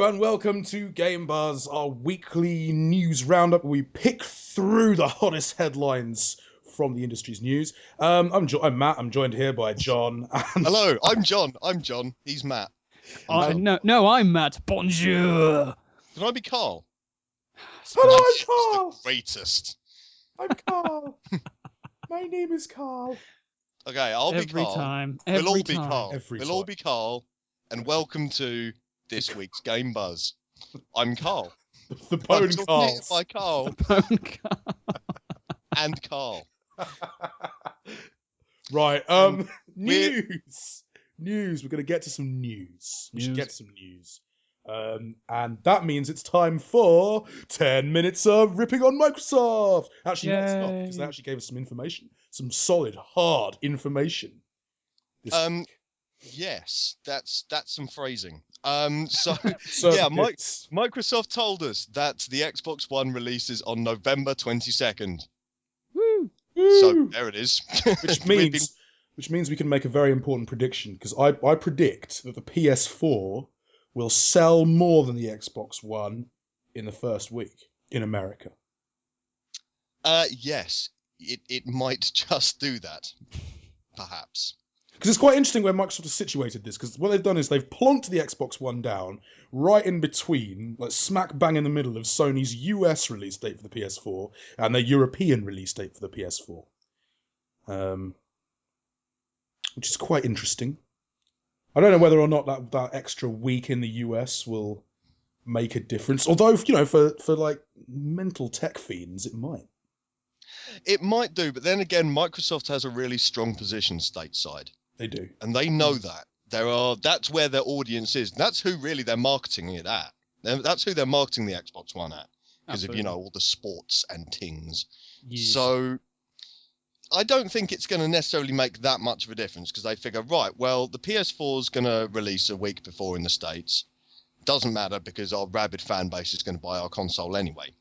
and welcome to Game Buzz, our weekly news roundup where we pick through the hottest headlines from the industry's news. I'm Matt. I'm joined here by John. And Hello, I'm John. He's Matt. No, I'm Matt. Bonjour. Can I be Carl? Hello, That's I'm Carl. the greatest. I'm Carl. My name is Carl. Okay, I'll be Carl. Every We'll all be time. Carl. We'll all be Carl. And welcome to this week's Game Buzz. I'm Carl. The Bone I'm Carl. joined by Carl Bone Carl. and Carl. Right. News. We're going to get to some news. We should get to some news. And that means it's time for 10 minutes of ripping on Microsoft. Actually, no, it's not, because they actually gave us some information. Some solid, hard information. Yes, that's some phrasing. So yeah, Microsoft told us that the Xbox One releases on November 22nd. Woo. So there it is. Which means we can make a very important prediction, because I predict that the PS4 will sell more than the Xbox One in the first week in America. Yes, it might just do that, perhaps. Because it's quite interesting where Microsoft has situated this, because what they've done is they've plonked the Xbox One down right in between, like smack bang in the middle of Sony's US release date for the PS4 and their European release date for the PS4. Which is quite interesting. I don't know whether or not that extra week in the US will make a difference. Although, for like mental tech fiends, it might. It might do, but then again, Microsoft has a really strong position stateside. They do. And they know that. That's where their audience is. That's who really they're marketing it at. That's who they're marketing the Xbox One at. Because of, all the sports and things. Yes. So I don't think it's going to necessarily make that much of a difference, because they figure, right, well, the PS4 is going to release a week before in the States. Doesn't matter, because our rabid fan base is going to buy our console anyway.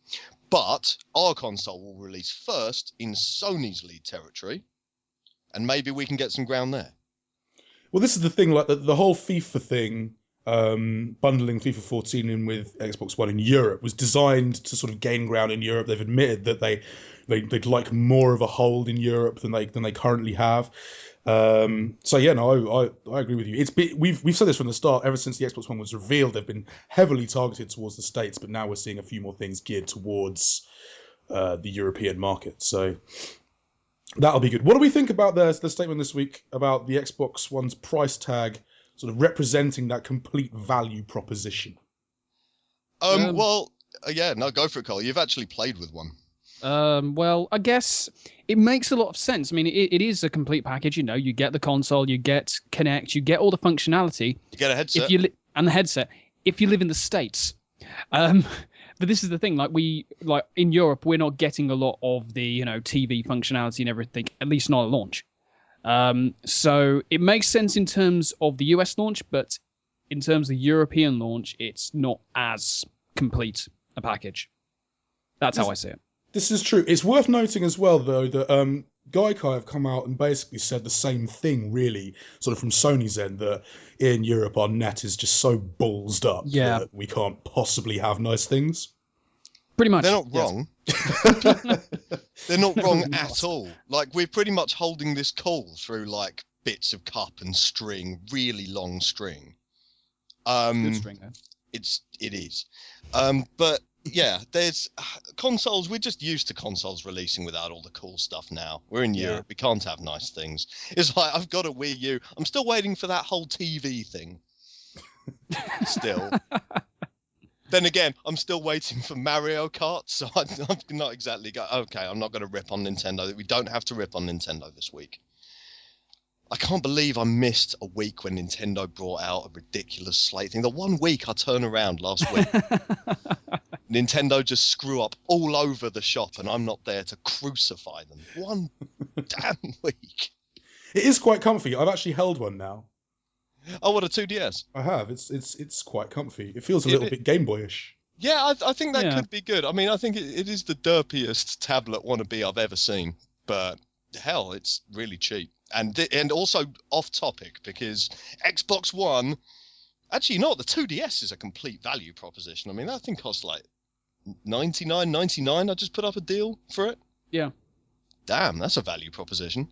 But our console will release first in Sony's lead territory, and maybe we can get some ground there. Well, this is the thing, like the whole FIFA thing, bundling FIFA 14 in with Xbox One in Europe was designed to sort of gain ground in Europe. They've admitted that they'd like more of a hold in Europe than they currently have. So yeah, no, I agree with you. We've said this from the start. Ever since the Xbox One was revealed, they've been heavily targeted towards the States, but now we're seeing a few more things geared towards the European market. So that'll be good. What do we think about the statement this week about the Xbox One's price tag sort of representing that complete value proposition? Well, yeah, no, go for it, Cole. You've actually played with one. Well, I guess it makes a lot of sense. I mean, it is a complete package. You get the console, you get Kinect, you get all the functionality. You get a headset. And the headset. If you live in the States. But this is the thing, like in Europe, we're not getting a lot of the, TV functionality and everything, at least not at launch. So it makes sense in terms of the US launch, but in terms of the European launch, it's not as complete a package. That's how I see it. This is true. It's worth noting as well, though, that Gaikai have come out and basically said the same thing, really, sort of from Sony's end, that in Europe our net is just so ballsed up that we can't possibly have nice things. Pretty much. They're not wrong. They're not wrong at all. Like, we're pretty much holding this call through, like, bits of cup and string, really long string. Good string, though. It is. But yeah, there's consoles. We're just used to consoles releasing without all the cool stuff now. We're in Europe. We can't have nice things. It's like, I've got a Wii U. I'm still waiting for that whole TV thing. Still. Then again, I'm still waiting for Mario Kart, so I'm not exactly okay, I'm not going to rip on Nintendo. We don't have to rip on Nintendo this week. I can't believe I missed a week when Nintendo brought out a ridiculous slate thing. The 1 week I turned around last week, Nintendo just screw up all over the shop, and I'm not there to crucify them. 1 damn week. It is quite comfy. I've actually held one now. Oh, what, a 2DS? I have. It's quite comfy. It feels a little bit Game Boyish. Yeah, I think that could be good. I mean, I think it is the derpiest tablet wannabe I've ever seen, but hell, it's really cheap. And also off topic, because Xbox One Actually, you know what? The 2DS is a complete value proposition. I mean, that thing costs like $99.99. I just put up a deal for it. Yeah. Damn, that's a value proposition.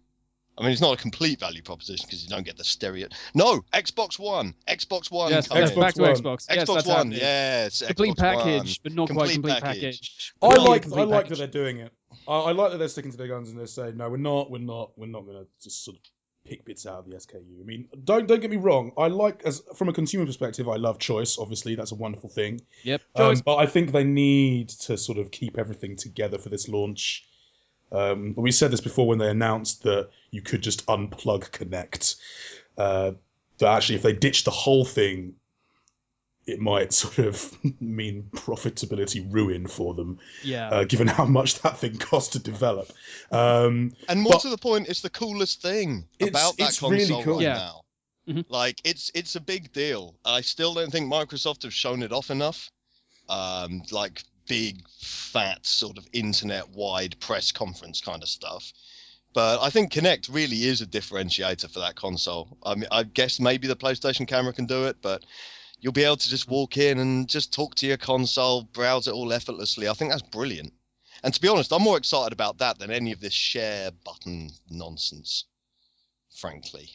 I mean, it's not a complete value proposition because you don't get the stereo. No, Xbox One. Xbox One. Yes, coming. back to One. Xbox. Xbox Yes, that's One. happening. Yes. Complete Xbox package, One. but not quite complete package. I Not like complete that package. they're doing it. I like that they're sticking to their guns and they're saying, no, we're not going to just sort of pick bits out of the SKU. I mean, don't get me wrong. I like, as from a consumer perspective, I love choice. Obviously, that's a wonderful thing. Yep. Choice. But I think they need to sort of keep everything together for this launch. We said this before when they announced that you could just unplug Kinect. That actually, if they ditch the whole thing, it might sort of mean profitability ruin for them. Yeah. Given how much that thing cost to develop. And more to the point, it's the coolest thing about that console really cool. right Yeah. now. Mhm. Like, it's a big deal. I still don't think Microsoft have shown it off enough. Like big, fat, sort of internet-wide press conference kind of stuff. But I think Kinect really is a differentiator for that console. I mean, I guess maybe the PlayStation camera can do it, but you'll be able to just walk in and just talk to your console, browse it all effortlessly. I think that's brilliant. And to be honest, I'm more excited about that than any of this share button nonsense, frankly.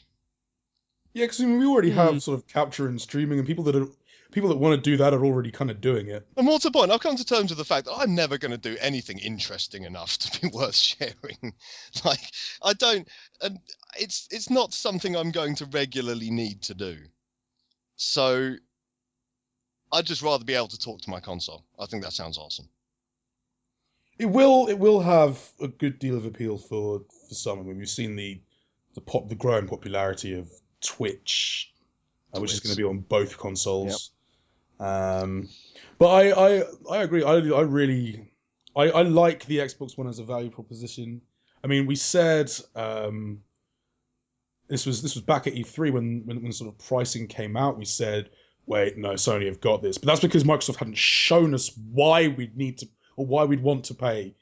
Yeah, because I mean, we already have sort of capture and streaming, and people that want to do that are already kind of doing it. And more to the point, I've come to terms with the fact that I'm never going to do anything interesting enough to be worth sharing. Like, I don't, and it's not something I'm going to regularly need to do. So I'd just rather be able to talk to my console. I think that sounds awesome. It will have a good deal of appeal for some. I mean, we've seen the growing popularity of Twitch, which is going to be on both consoles. Yep. But I agree. I like the Xbox One as a value proposition. I mean, we said this was back at E3 when sort of pricing came out. We said, wait, no, Sony have got this, but that's because Microsoft hadn't shown us why we'd need to or why we'd want to pay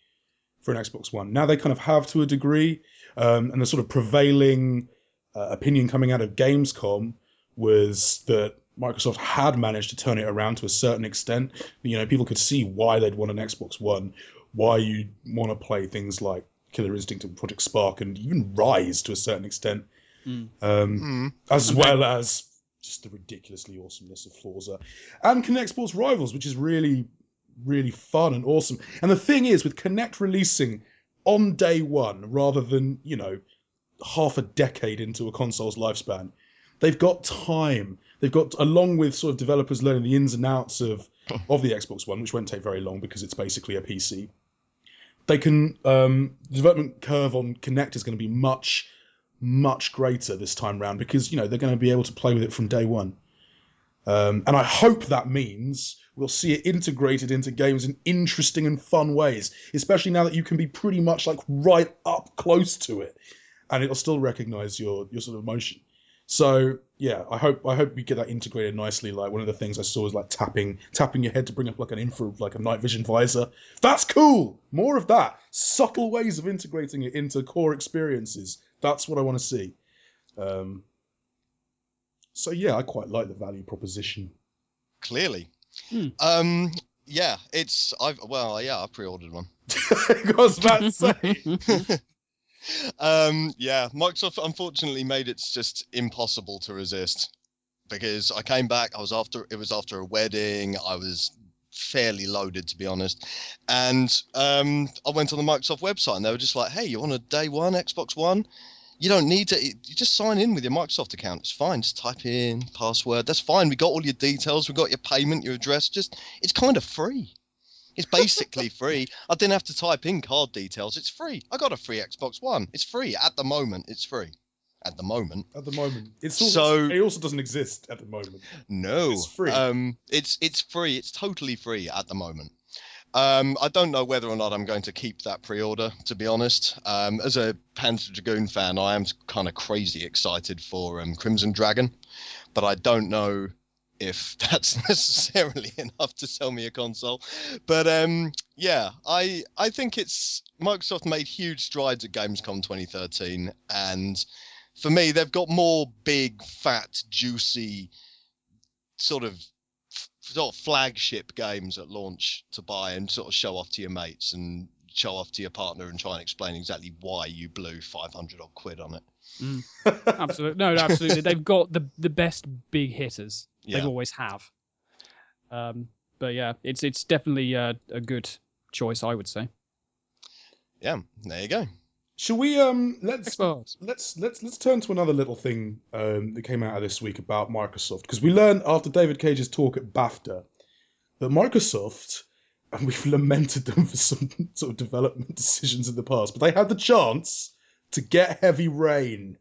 for an Xbox One. Now they kind of have to a degree, and the sort of prevailing opinion coming out of Gamescom was that Microsoft had managed to turn it around to a certain extent. You know, people could see why they'd want an Xbox One, why you'd want to play things like Killer Instinct and Project Spark and even Rise to a certain extent, as well as just the ridiculously awesomeness of Forza and Kinect Sports Rivals, which is really, really fun and awesome. And the thing is, with Kinect releasing on day one rather than, you know, half a decade into a console's lifespan, they've got time. They've got, along with sort of developers learning the ins and outs of the Xbox One, which won't take very long because it's basically a PC. They can, the development curve on Kinect is going to be much, much greater this time round because, you know, they're going to be able to play with it from day one. And I hope that means we'll see it integrated into games in interesting and fun ways, especially now that you can be pretty much like right up close to it and it'll still recognize your sort of motion. So yeah, I hope we get that integrated nicely. Like one of the things I saw was like tapping your head to bring up like a night vision visor. That's cool. More of that. Subtle ways of integrating it into core experiences. That's what I want to see. So yeah, I quite like the value proposition. Clearly. Yeah, I pre-ordered one. I was about to say. Yeah, Microsoft unfortunately made it just impossible to resist because I came back. It was after a wedding. I was fairly loaded, to be honest, and I went on the Microsoft website and they were just like, "Hey, you want a day one Xbox One? You don't need to. You just sign in with your Microsoft account. It's fine. Just type in password. That's fine. We got all your details. We got your payment, your address. It's kind of free." It's basically free. I didn't have to type in card details. It's free. I got a free Xbox One. It's free. At the moment, it's free. At the moment. It also doesn't exist at the moment. No. It's free. It's free. It's totally free at the moment. I don't know whether or not I'm going to keep that pre-order, to be honest. As a Panzer Dragoon fan, I am kind of crazy excited for Crimson Dragon, but I don't know if that's necessarily enough to sell me a console. But yeah, I think Microsoft made huge strides at Gamescom 2013, and for me, they've got more big, fat, juicy sort of flagship games at launch to buy and sort of show off to your mates and show off to your partner and try and explain exactly why you blew 500 odd quid on it. Absolutely. No, absolutely. They've got the best big hitters. Yeah. They've always have. But yeah, it's definitely a good choice, I would say. Yeah, there you go. Shall we let's turn to another little thing that came out of this week about Microsoft, because we learned after David Cage's talk at BAFTA that Microsoft, and we've lamented them for some sort of development decisions in the past, but they had the chance to get Heavy Rain,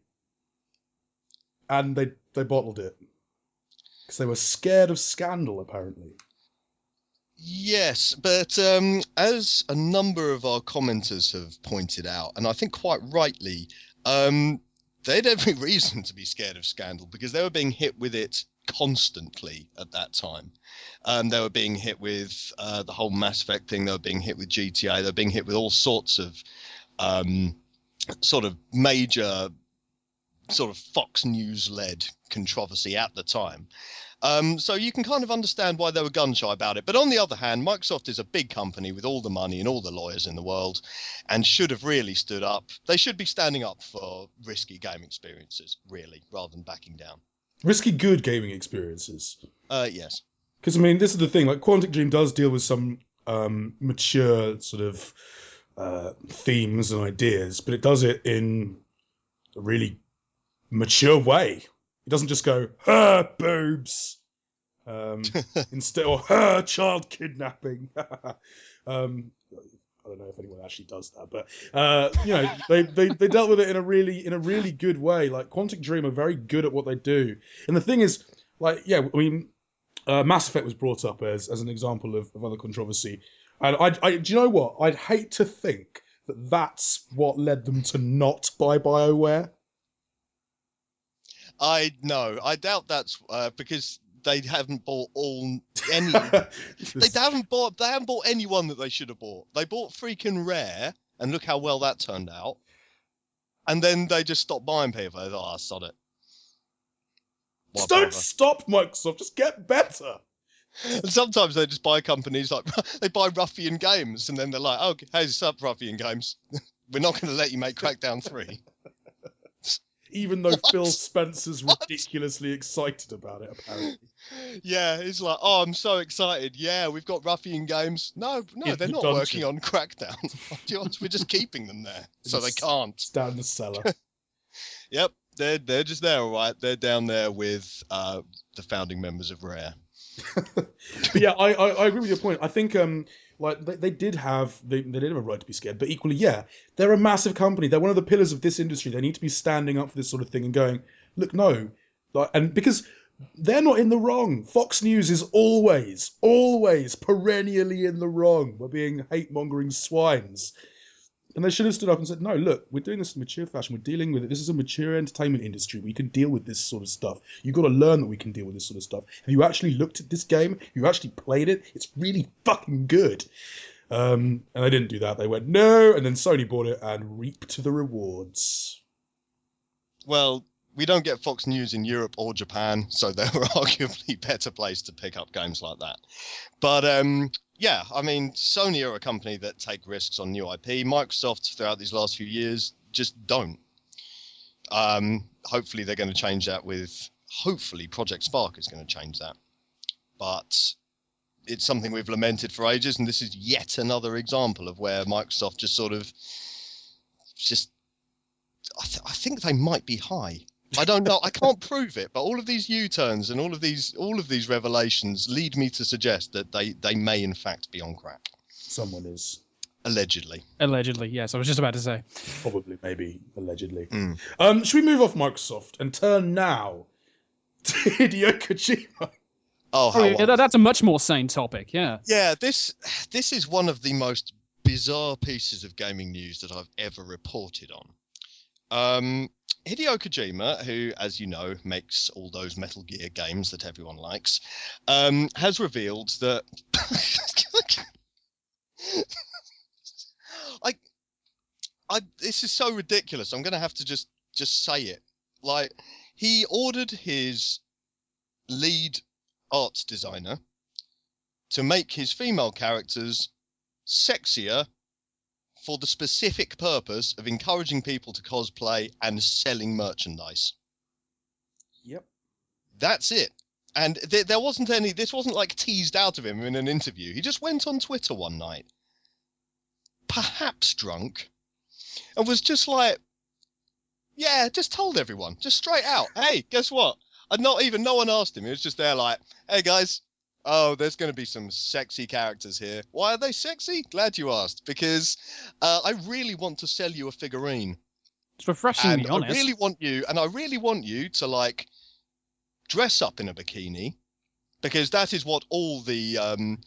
and they bottled it because they were scared of scandal, apparently. Yes, but as a number of our commenters have pointed out, and I think quite rightly, they had every reason to be scared of scandal because they were being hit with it constantly at that time. They were being hit with the whole Mass Effect thing. They were being hit with GTA. They were being hit with all sorts of sort of major sort of Fox News-led controversy at the time. So you can kind of understand why they were gun-shy about it. But on the other hand, Microsoft is a big company with all the money and all the lawyers in the world and should have really stood up. They should be standing up for risky game experiences, really, rather than backing down. Risky good gaming experiences? Yes. Because, I mean, this is the thing. Like, Quantic Dream does deal with some mature sort of themes and ideas, but it does it in a really mature way. It doesn't just go, her boobs, instead, or her child kidnapping. I don't know if anyone actually does that, but you know, they dealt with it in a really good way. Like, Quantic Dream are very good at what they do, and the thing is, like, yeah, I mean, Mass Effect was brought up as an example of other controversy, and I do you know what? I'd hate to think that that's what led them to not buy BioWare. I doubt that's because they haven't bought any. They haven't bought anyone that they should have bought. They bought freaking Rare, and look how well that turned out. And then they just stopped buying people. They thought, sod it. Just don't stop, Microsoft. Just get better. And sometimes they just buy companies like they buy Ruffian Games, and then they're like, "Oh, hey, what's up, Ruffian Games? We're not going to let you make Crackdown 3." Even though Phil Spencer's ridiculously excited about it, apparently. Yeah, it's like, oh, I'm so excited. Yeah, we've got Ruffian Games. No, they're not working on Crackdown. We're just keeping them there, so they can't. It's down the cellar. Yep, they're just there, all right. They're down there with the founding members of Rare. But yeah, I agree with your point. I think like they did have a right to be scared, but equally, yeah, they're a massive company. They're one of the pillars of this industry. They need to be standing up for this sort of thing and going, look, no, like, and because they're not in the wrong. Fox News is always perennially in the wrong. We're being hate-mongering swines. And they should have stood up and said, no, look, we're doing this in a mature fashion. We're dealing with it. This is a mature entertainment industry. We can deal with this sort of stuff. You've got to learn that we can deal with this sort of stuff. Have you actually looked at this game? Have you actually played it? It's really fucking good. And they didn't do that. They went, no. And then Sony bought it and reaped the rewards. Well, we don't get Fox News in Europe or Japan, so they were arguably better placed to pick up games like that. But yeah, I mean, Sony are a company that take risks on new IP. Microsoft, throughout these last few years, just don't. Hopefully they're going to change that hopefully Project Spark is going to change that. But it's something we've lamented for ages, and this is yet another example of where Microsoft just sort of I think they might be high. I don't know. I can't prove it, but all of these U-turns and all of these revelations lead me to suggest that they may in fact be on crack. Someone is. Allegedly. Allegedly, yes. I was just about to say. Probably, maybe, allegedly. Should we move off Microsoft and turn now to Hideo Kojima? Oh yeah, that's a much more sane topic. Yeah. Yeah. This is one of the most bizarre pieces of gaming news that I've ever reported on. Hideo Kojima, who, as you know, makes all those Metal Gear games that everyone likes, has revealed that this is so ridiculous. I'm going to have to just say it. Like, he ordered his lead art designer to make his female characters sexier for the specific purpose of encouraging people to cosplay and selling merchandise. Yep. That's it. And there wasn't any, this wasn't like teased out of him in an interview. He just went on Twitter one night, perhaps drunk, and was just like, yeah, just told everyone, just straight out, hey, guess what? No one asked him. He was just there like, hey guys, oh, there's going to be some sexy characters here. Why are they sexy? Glad you asked, because I really want to sell you a figurine. It's refreshingly and honest. I really want you to like dress up in a bikini, because that is what all the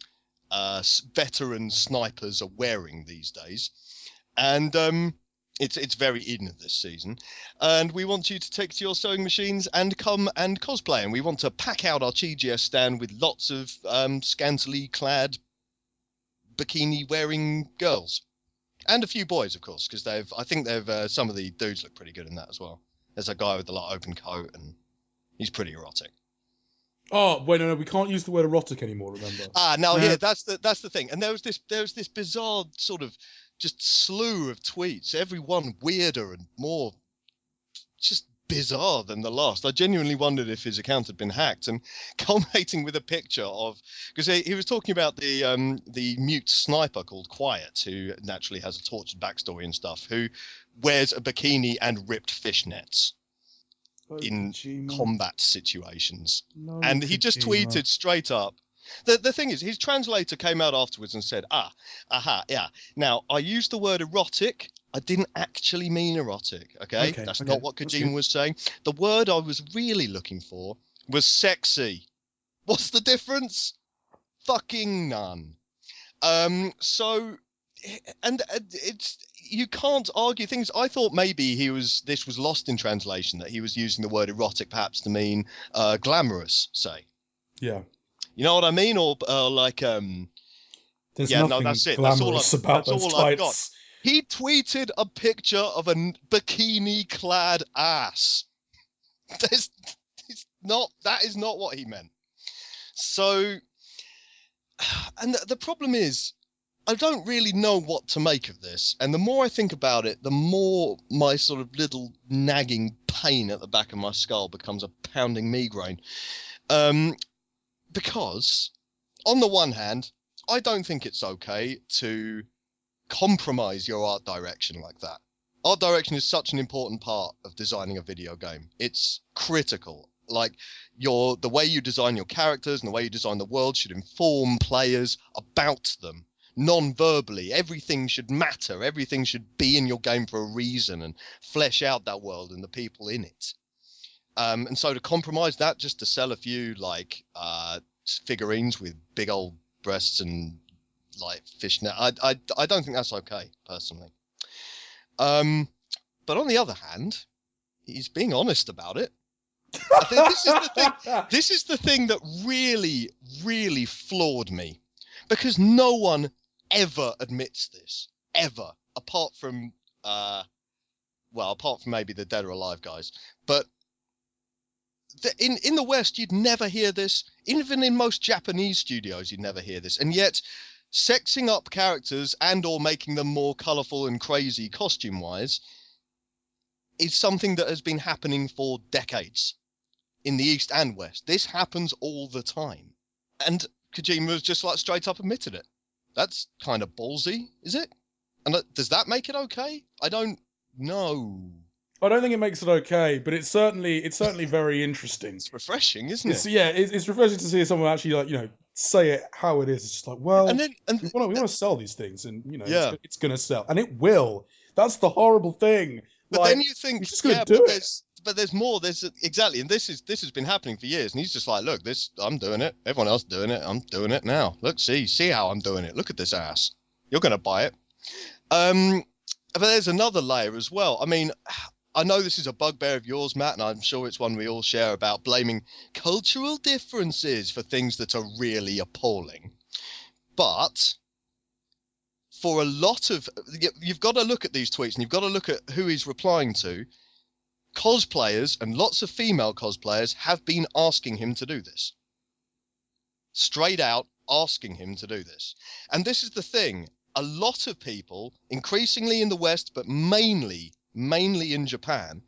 veteran snipers are wearing these days, and it's very in this season. And we want you to take to your sewing machines and come and cosplay, and we want to pack out our TGS stand with lots of scantily clad bikini wearing girls, and a few boys, of course, because I think some of the dudes look pretty good in that as well. There's a guy with the like open coat, and he's pretty erotic. Oh, wait, no, we can't use the word erotic anymore, remember? No, yeah, that's the thing. And there was this bizarre sort of just slew of tweets, every one weirder and more just bizarre than the last. I genuinely wondered if his account had been hacked, and culminating with a picture of, because he was talking about the mute sniper called Quiet, who naturally has a tortured backstory and stuff, who wears a bikini and ripped fishnets in combat situations. No, and he just Kojima. tweeted straight up. The thing is, his translator came out afterwards and said, yeah. Now, I used the word erotic. I didn't actually mean erotic, okay? That's not what Kojima was saying. The word I was really looking for was sexy. What's the difference? Fucking none. So, and it's, you can't argue things. I thought maybe this was lost in translation, that he was using the word erotic perhaps to mean glamorous, say. Yeah. You know what I mean? Or like, There's yeah, nothing no, that's it. glamorous about those I've got. tights. He tweeted a picture of a bikini-clad ass. That is not what he meant. So, and the problem is, I don't really know what to make of this. And the more I think about it, the more my sort of little nagging pain at the back of my skull becomes a pounding migraine. Because, on the one hand, I don't think it's okay to compromise your art direction like that. Art direction is such an important part of designing a video game. It's critical. Like, the way you design your characters and the way you design the world should inform players about them. Non-verbally, everything should matter. Everything should be in your game for a reason and flesh out that world and the people in it. And so to compromise that just to sell a few like figurines with big old breasts and like fishnet, I don't think that's okay personally. But on the other hand, he's being honest about it. I think this is the thing. This is the thing that really, really floored me, because no one ever admits this, ever, apart from maybe the Dead or Alive guys. But in the West, you'd never hear this. Even in most Japanese studios, you'd never hear this. And yet, sexing up characters and or making them more colourful and crazy costume-wise is something that has been happening for decades in the East and West. This happens all the time. And Kojima's just like straight up admitted it. That's kind of ballsy, is it? And does that make it okay? I don't know. I don't think it makes it okay, but it's certainly very interesting. It's refreshing, isn't it? It's refreshing to see someone actually like say it how it is. It's just like, well, we want to sell these things, and it's going to sell, and it will. That's the horrible thing. But then you think, he's just going to do it. But there's more. Exactly, and this has been happening for years. And he's just like, look, I'm doing it. Everyone else doing it. I'm doing it now. Look, see how I'm doing it. Look at this ass. You're going to buy it. But there's another layer as well. I mean, I know this is a bugbear of yours, Matt, and I'm sure it's one we all share, about blaming cultural differences for things that are really appalling. But for a lot of, you've got to look at these tweets and you've got to look at who he's replying to. Cosplayers, and lots of female cosplayers, have been asking him to do this. straight out asking him to do this. And this is the thing. A lot of people, increasingly in the West, but mainly in Japan,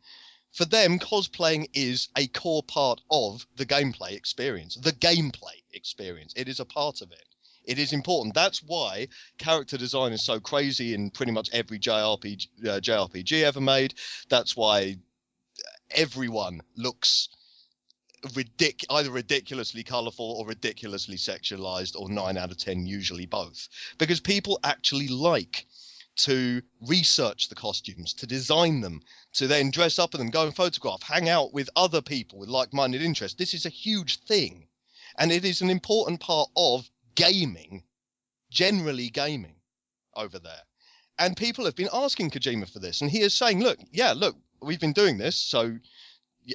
for them, cosplaying is a core part of the gameplay experience. The gameplay experience. It is a part of it. It is important. That's why character design is so crazy in pretty much every JRPG ever made. That's why everyone looks either ridiculously colourful or ridiculously sexualized, or 9 out of 10 usually both, because people actually like to research the costumes, to design them, to then dress up in them, go and photograph, hang out with other people with like-minded interests. This is a huge thing, and it is an important part of gaming, generally gaming over there. And people have been asking Kojima for this, and he is saying, look, we've been doing this, so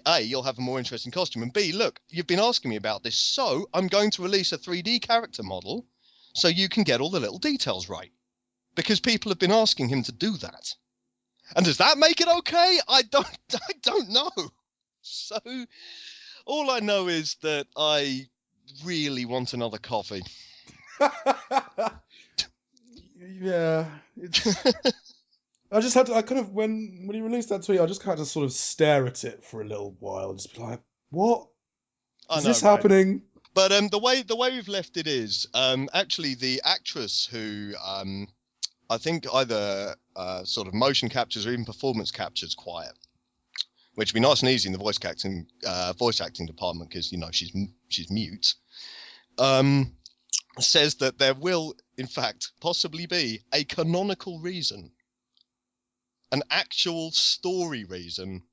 A, you'll have a more interesting costume, and B, look, you've been asking me about this, so I'm going to release a 3D character model so you can get all the little details right. Because people have been asking him to do that. And does that make it okay? I don't know. So all I know is that I really want another coffee. Yeah. I kind of, when he released that tweet, I just had to sort of stare at it for a little while and just be like, what? Is this happening? But the way we've left it is, actually the actress who I think either sort of motion captures or even performance captures Quiet, which would be nice and easy in the voice acting department, because she's mute. Says that there will, in fact, possibly be a canonical reason, an actual story reason,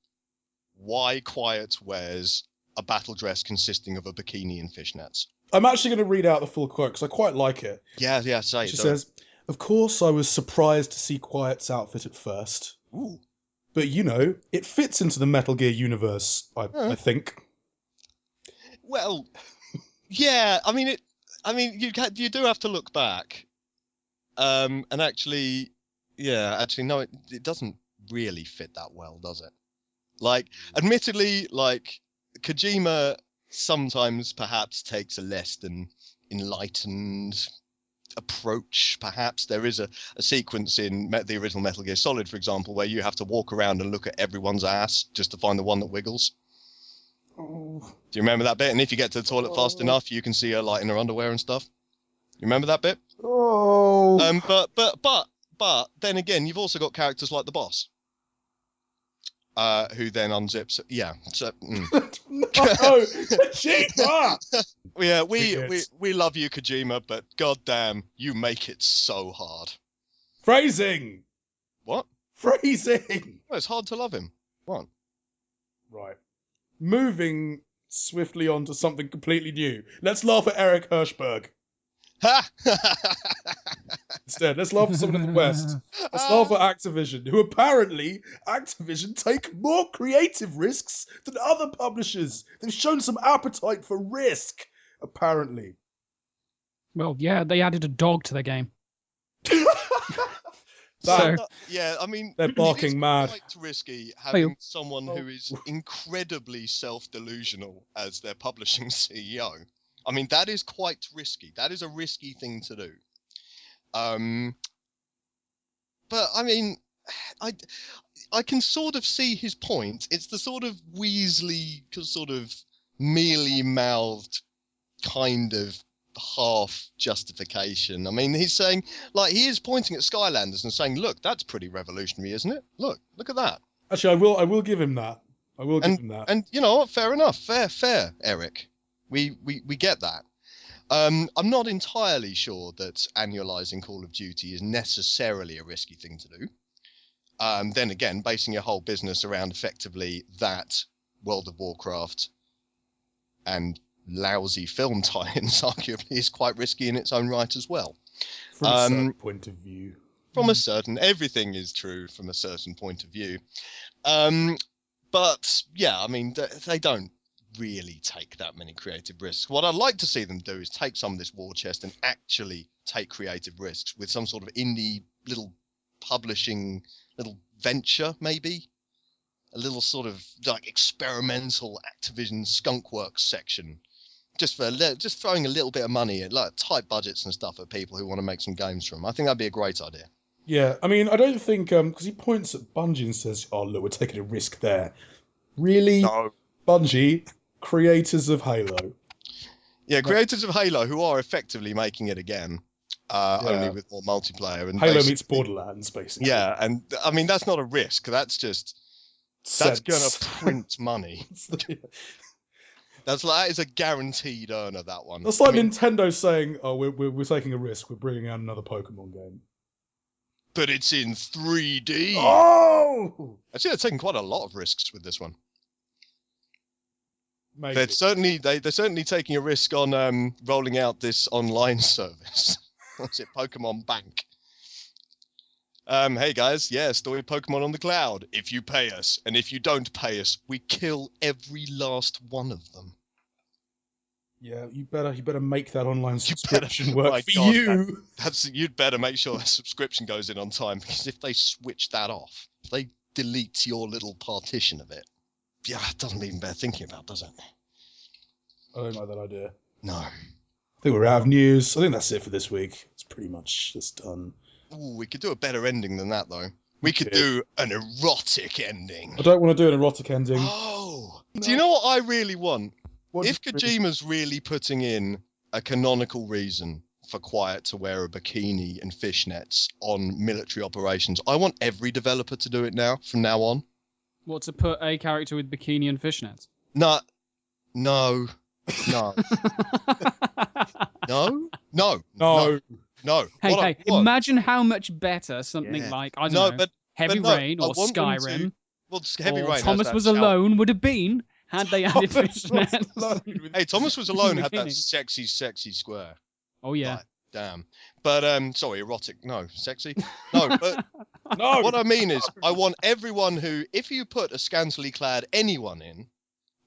why Quiet wears a battle dress consisting of a bikini and fishnets. I'm actually going to read out the full quote because I quite like it. Yeah, say it. She says, "Of course, I was surprised to see Quiet's outfit at first. Ooh. But, it fits into the Metal Gear universe, I think." Well, yeah, I mean, you do have to look back. And actually, no, it doesn't really fit that well, does it? Like, admittedly, like, Kojima sometimes perhaps takes a less than enlightened approach. Perhaps there is a sequence in the original Metal Gear Solid, for example, where you have to walk around and look at everyone's ass just to find the one that wiggles. Oh. Do you remember that bit? And if you get to the toilet fast enough, you can see her like in her underwear and stuff. You remember that bit? Oh. But then again, you've also got characters like the boss, who then unzips. Yeah. So. No, Kojima! Yeah, we love you, Kojima, but goddamn, you make it so hard. Phrasing. What? Phrasing. Well, it's hard to love him. What? Right. Moving swiftly on to something completely new. Let's laugh at Eric Hirschberg. Ha! Instead, let's laugh at someone in the West. Let's laugh at Activision, who apparently Activision take more creative risks than other publishers. They've shown some appetite for risk, apparently. Well, yeah, they added a dog to the game. Yeah, I mean, they're barking mad. It's quite risky having someone who is incredibly self-delusional as their publishing CEO. I mean, that is quite risky. That is a risky thing to do. But I mean, I can sort of see his point. It's the sort of Weasley, sort of mealy-mouthed kind of half justification. I mean, he's saying, like, he is pointing at Skylanders and saying, look, that's pretty revolutionary, isn't it? Look at that. Actually, I will give him that. I will give him that. And you know what? Fair enough. Fair, Eric. We get that. I'm not entirely sure that annualizing Call of Duty is necessarily a risky thing to do. Then again, basing your whole business around effectively that World of Warcraft and lousy film tie-ins arguably is quite risky in its own right as well. From a certain point of view. Everything is true from a certain point of view. But yeah, I mean, they don't really take that many creative risks. What I'd like to see them do is take some of this war chest and actually take creative risks with some sort of indie little publishing little venture, maybe a little sort of like experimental Activision skunkworks section just throwing a little bit of money at like tight budgets and stuff at people who want to make some games from. I think that'd be a great idea. Yeah, I mean, I don't think because he points at Bungie and says, "Oh, look, we're taking a risk there." Really, No. Bungie, creators of Halo. Yeah, creators of Halo who are effectively making it again, only with more multiplayer. And Halo meets Borderlands, basically. Yeah, and I mean that's not a risk. That's going to print money. That is a guaranteed earner. That one. That's like Nintendo saying, "Oh, we're taking a risk. We're bringing out another Pokemon game." But it's in 3D. Oh! Actually, they're taking quite a lot of risks with this one. Maybe. They're certainly taking a risk on rolling out this online service. What's it, Pokemon Bank? Hey guys, store Pokemon on the cloud if you pay us, and if you don't pay us, we kill every last one of them. Yeah, you better make that online subscription work for God, you. You'd better make sure that subscription goes in on time, because if they switch that off, if they delete your little partition of it, it doesn't even bear thinking about, does it? I don't like that idea. No. I think we're out of news. I think that's it for this week. It's pretty much just done. Ooh, we could do a better ending than that, though. We could do an erotic ending. I don't want to do an erotic ending. Oh! No. Do you know what I really want? If Kojima's really putting in a canonical reason for Quiet to wear a bikini and fishnets on military operations, I want every developer to do it now, from now on. What, to put a character with bikini and fishnets? No. Hey, imagine how much better something like, I don't know, Heavy Rain or Skyrim Heavy Rain Thomas Was Alone would have been, had they added fishnets. Hey, Thomas Was Alone had that sexy square. Oh, yeah. Like, damn. But, sorry, erotic. No, sexy. No, but no. What I mean is, I want everyone who, if you put a scantily clad anyone in,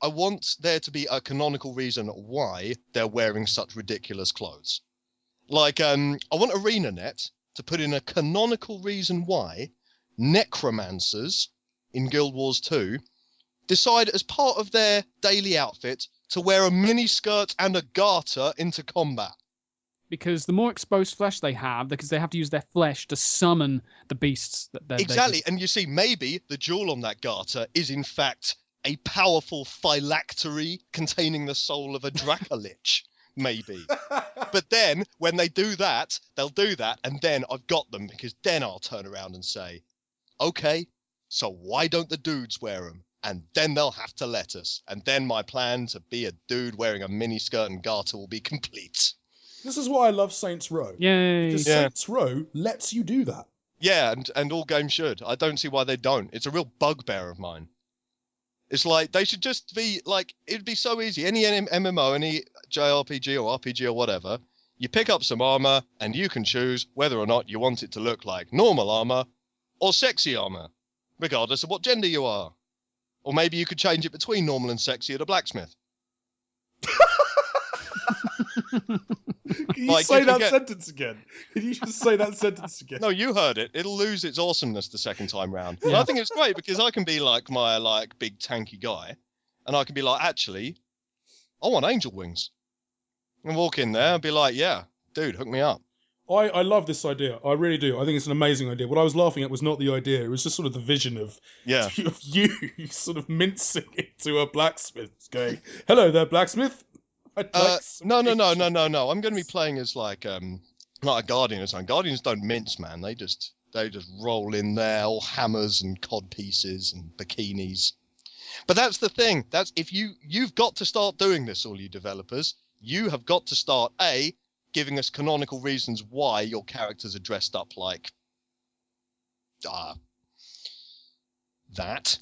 I want there to be a canonical reason why they're wearing such ridiculous clothes. Like, I want ArenaNet to put in a canonical reason why necromancers in Guild Wars 2 decide as part of their daily outfit to wear a mini skirt and a garter into combat. Because the more exposed flesh they have, because they have to use their flesh to summon the beasts that they're... Exactly, and you see, maybe the jewel on that garter is in fact a powerful phylactery containing the soul of a Dracolich. Maybe. But then, when they do that, they'll do that, and then I've got them, because then I'll turn around and say, okay, so why don't the dudes wear them? And then they'll have to let us. And then my plan to be a dude wearing a mini skirt and garter will be complete. This is why I love Saints Row. Yay. Because Saints Row lets you do that. Yeah, and all games should. I don't see why they don't. It's a real bugbear of mine. It's like, they should just be, like, it'd be so easy. Any MMO, any JRPG or RPG or whatever, you pick up some armor, and you can choose whether or not you want it to look like normal armor or sexy armor, regardless of what gender you are. Or maybe you could change it between normal and sexy at a blacksmith. Can you say that sentence again? Can you just say that sentence again? No, you heard it. It'll lose its awesomeness the second time round. Yeah. And I think it's great because I can be like my big tanky guy, and I can be like, actually, I want angel wings. And walk in there and be like, yeah, dude, hook me up. I love this idea. I really do. I think it's an amazing idea. What I was laughing at was not the idea. It was just sort of the vision of you sort of mincing it to a blacksmith going, hello there, blacksmith. No. I'm going to be playing as like a guardian or something. Guardians don't mince, man. They just roll in there, all hammers and cod pieces and bikinis. But that's the thing. That's if you've got to start doing this, all you developers. You have got to start giving us canonical reasons why your characters are dressed up like that.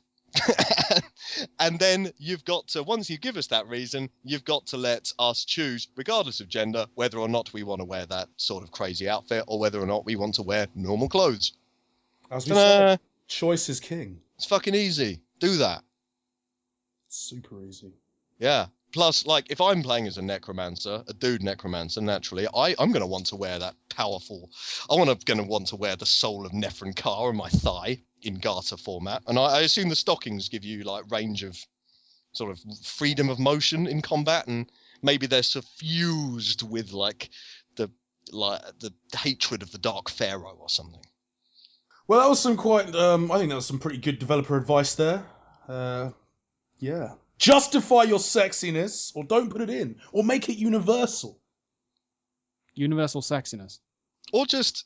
And then you've got to, once you give us that reason, you've got to let us choose, regardless of gender, whether or not we want to wear that sort of crazy outfit or whether or not we want to wear normal clothes. As we said, choice is king. It's fucking easy. Do that. It's super easy. Yeah. Plus, like, if I'm playing as a necromancer, a dude necromancer, naturally, I'm going to want to wear that powerful... going to want to wear the soul of Nephron-Ka on my thigh in garter format. And I assume the stockings give you, like, range of sort of freedom of motion in combat and maybe they're suffused with like the hatred of the Dark Pharaoh or something. Well, that was some quite. I think that was some pretty good developer advice there. Yeah. Justify your sexiness, or don't put it in, or make it universal. Universal sexiness. Or just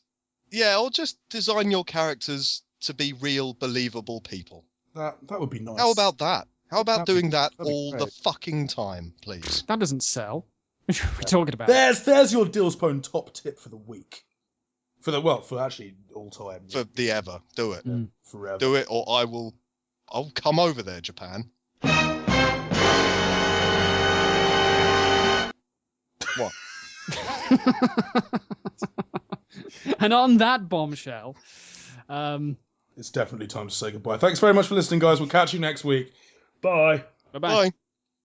design your characters to be real, believable people. That would be nice. How about that? How about doing that that'd be all the great. fucking time, please? That doesn't sell. What are we talking about? There's your Dealspwny top tip for the week. For actually all time. For the ever. Do it. Forever. Do it, or I'll come over there, Japan. What? And on that bombshell, it's definitely time to say goodbye. Thanks very much for listening, guys. We'll catch you next week. Bye. bye-bye. Bye.